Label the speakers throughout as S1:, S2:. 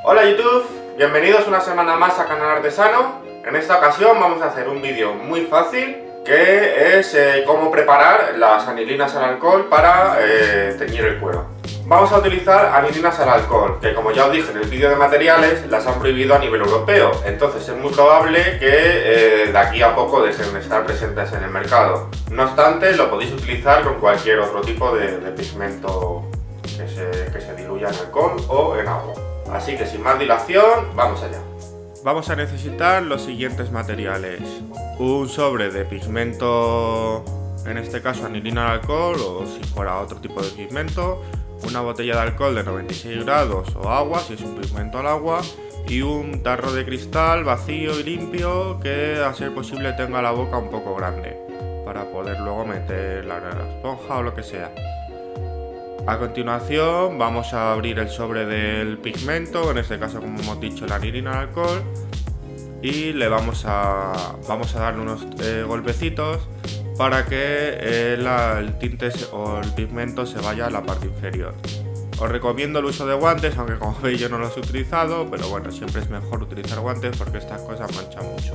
S1: Hola YouTube, bienvenidos una semana más a Canal Artesano. En esta ocasión vamos a hacer un vídeo muy fácil que es cómo preparar las anilinas al alcohol para teñir el cuero. Vamos a utilizar anilinas al alcohol, que como ya os dije en el vídeo de materiales, las han prohibido a nivel europeo, entonces es muy probable que de aquí a poco dejen de estar presentes en el mercado. No obstante, lo podéis utilizar con cualquier otro tipo de pigmento que se diluya en alcohol o en agua. Así que sin más dilación, vamos allá. Vamos a necesitar los siguientes materiales: un sobre de pigmento, en este caso anilina al alcohol o si fuera otro tipo de pigmento, una botella de alcohol de 96 grados o agua si es un pigmento al agua, y un tarro de cristal vacío y limpio que a ser posible tenga la boca un poco grande para poder luego meter la esponja o lo que sea. A continuación vamos a abrir el sobre del pigmento, en este caso como hemos dicho la anilina al alcohol, y le vamos a darle unos golpecitos para que el tinte o el pigmento se vaya a la parte inferior. Os recomiendo el uso de guantes, aunque como veis yo no los he utilizado, pero bueno, siempre es mejor utilizar guantes porque estas cosas manchan mucho.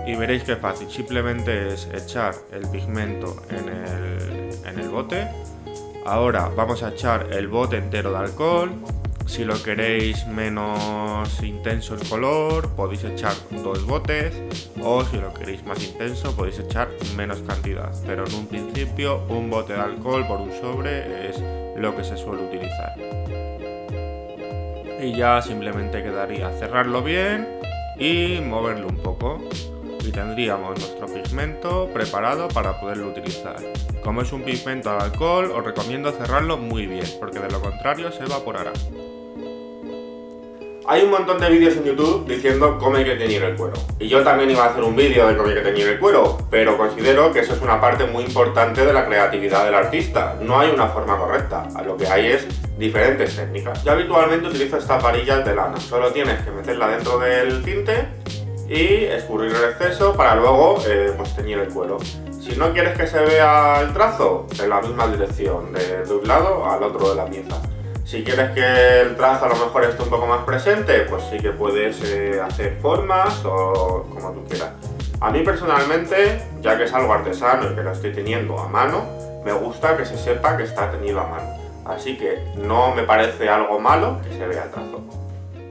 S1: Y veréis que fácil, simplemente es echar el pigmento en el bote. Ahora vamos a echar el bote entero de alcohol. Si lo queréis menos intenso el color, podéis echar 2 botes, o si lo queréis más intenso, podéis echar menos cantidad. Pero en un principio, un bote de alcohol por un sobre es lo que se suele utilizar. Y ya simplemente quedaría cerrarlo bien y moverlo un poco. Y tendríamos nuestro pigmento preparado para poderlo utilizar. Como es un pigmento al alcohol, os recomiendo cerrarlo muy bien, porque de lo contrario se evaporará. Hay un montón de vídeos en YouTube diciendo cómo hay que teñir el cuero. Y yo también iba a hacer un vídeo de cómo hay que teñir el cuero, pero considero que eso es una parte muy importante de la creatividad del artista. No hay una forma correcta, lo que hay es diferentes técnicas. Yo habitualmente utilizo estas varillas de lana. Solo tienes que meterla dentro del tinte y escurrir el exceso para luego pues teñir el cuero. Si no quieres que se vea el trazo, en la misma dirección, de un lado al otro de la pieza. Si quieres que el trazo a lo mejor esté un poco más presente, pues sí que puedes hacer formas o como tú quieras. A mí personalmente, ya que es algo artesano y que lo estoy teñiendo a mano, me gusta que se sepa que está teñido a mano. Así que no me parece algo malo que se vea el trazo.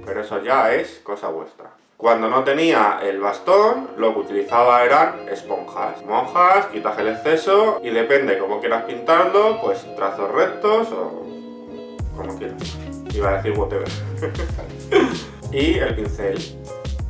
S1: Pero eso ya es cosa vuestra. Cuando no tenía el bastón, lo que utilizaba eran esponjas. Mojas, quitas el exceso y depende cómo quieras pintarlo, pues trazos rectos o como quieras. Iba a decir whatever. Y el pincel.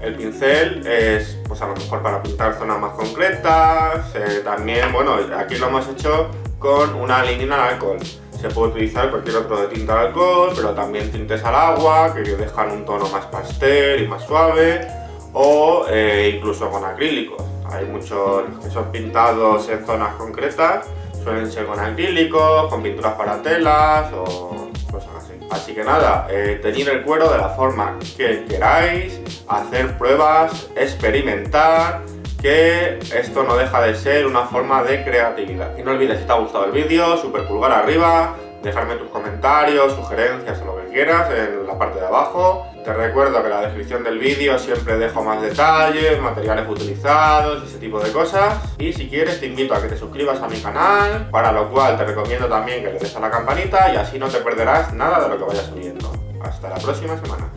S1: El pincel es pues a lo mejor para pintar zonas más concretas. También, bueno, aquí lo hemos hecho con una anilina al alcohol. Se puede utilizar cualquier otro de tinta de alcohol, pero también tintes al agua que dejan un tono más pastel y más suave, o incluso con acrílicos. Hay muchos que son pintados en zonas concretas, suelen ser con acrílicos, con pinturas para telas o cosas así. Así que nada, teñir el cuero de la forma que queráis, hacer pruebas, experimentar, que esto no deja de ser una forma de creatividad. Y no olvides, si te ha gustado el vídeo, super pulgar arriba, dejarme tus comentarios, sugerencias o lo que quieras en la parte de abajo. Te recuerdo que en la descripción del vídeo siempre dejo más detalles, materiales utilizados y ese tipo de cosas. Y si quieres te invito a que te suscribas a mi canal, para lo cual te recomiendo también que le des a la campanita y así no te perderás nada de lo que vaya subiendo. Hasta la próxima semana.